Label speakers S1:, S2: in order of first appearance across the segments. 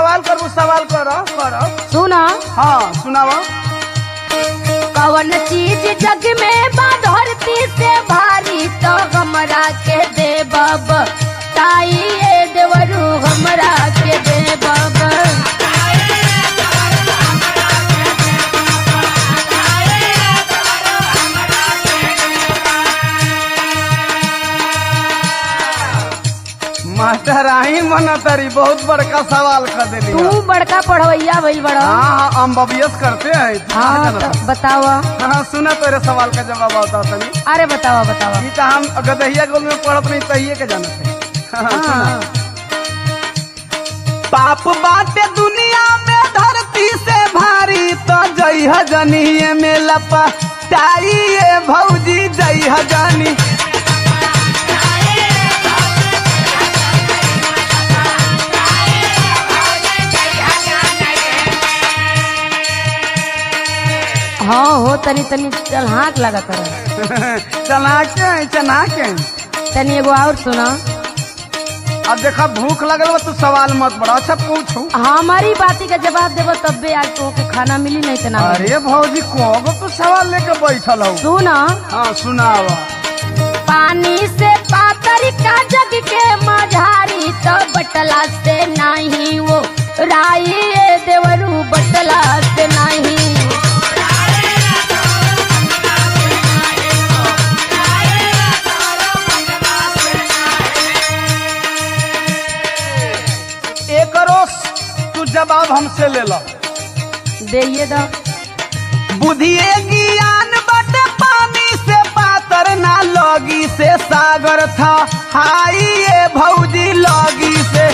S1: सवाल करबू सवाल करो
S2: सुना।
S1: हाँ सुनाओ।
S2: कौन चीज जग में बा धरती से भारी तो हमरा के दे बाबा ताई ये देवरू हमरा के दे बाबा।
S1: मास्टर आई मना तारी बहुत बड़का सवाल कर देली।
S2: तू बड़का पढ़वैया भइल बड़ा।
S1: हाँ हम बबियस करते हैं।
S2: हाँ तो बतावा।
S1: हाँ सुना तेरे सवाल का जवाब आता तनी।
S2: अरे बतावा बतावा।
S1: ई तो हम गदहिया गोल में पढ़त नहीं तहिए के जानत है।
S2: हाँ।
S1: पाप बाटे दुनिया में धरती से भारी तो जई हजनिए में लपटाई ये भौजी जई हजनी।
S2: हाँ हो तनी तनी चल हाँक लगा कर।
S1: चना के
S2: तनी एगो और सुना।
S1: अब देखा भूख लगल तू सवाल मत बड़ा। अच्छा पूछू।
S2: हमारी बाती का जवाब देबो तब भी आज तो के खाना मिली नहीं तना।
S1: अरे भौजी को तू सवाल लेके बैठल हो।
S2: सुना।
S1: हाँ सुनावा।
S2: पानी से पातर का जग के मझारी तो बटला से नहीं वो राई ये देवरू बटला से नहीं। तू जवाब हमसे ले लो। दे दो।
S1: बुधिए ज्ञान बट पानी से पातर ना लगी से सागर था हाई ये भौजी लगी से।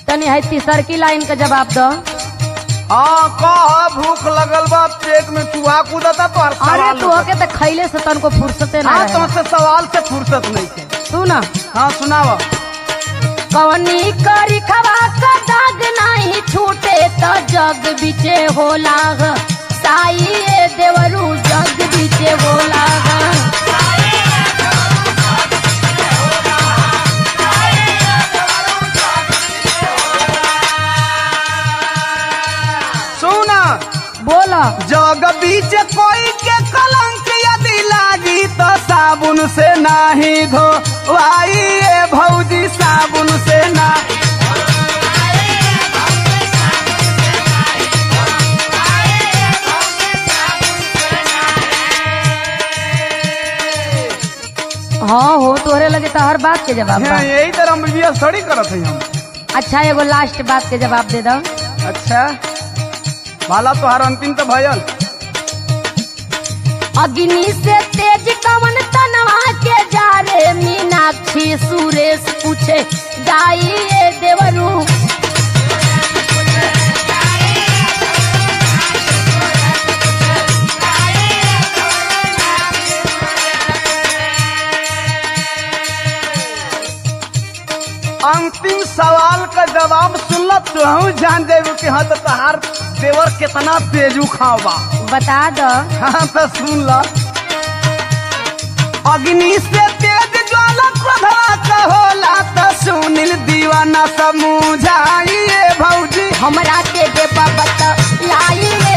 S2: तनी है तीसर की लाइन का जवाब दो।
S1: हाँ कह भूख लगल बा पेट में चूहा कूदता तो हर
S2: अरे
S1: सवाल
S2: तू के तो खैले से तन को फुर्सते ना
S1: हाँ
S2: रहे।
S1: तुमसे सवाल से फुर्सत नहीं थे।
S2: सुना।
S1: हाँ सुनावा।
S2: कवनी करी खवा का दाग नहीं छूटे तो जग बीचे होला साई ये देवरू जग बीचे होला।
S1: सुना।
S2: बोला।
S1: जग बीच कोई के कलंक यदि लागी तो साबुन से नाही धो वाई ये भौजी साबुन से ना।
S2: हाँ हो तोरे लगे तो हर बात के जवाब बा।
S1: यही तरह हम थोड़ी करत है हम।
S2: अच्छा एगो लास्ट बात के जवाब दे दो।
S1: अच्छा भाला तो हर अंतिम तो भयल।
S2: अग्नि से तेज कवन तनवा के जा रे मीनाक्षी सुरेश पूछे गाई ये देवरू।
S1: अंतिम सवाल का जवाब सुनल तो जान जाए कि हाँ तो तहार देवर कितना तेजू खावा।
S2: बता दो।
S1: हाँ तो सुन लो। अग्नि से तेज ज्वाला क्रोधवा का होला तो सुनील दीवाना समझाइए भौजी
S2: हमरा के दे बता लाई ये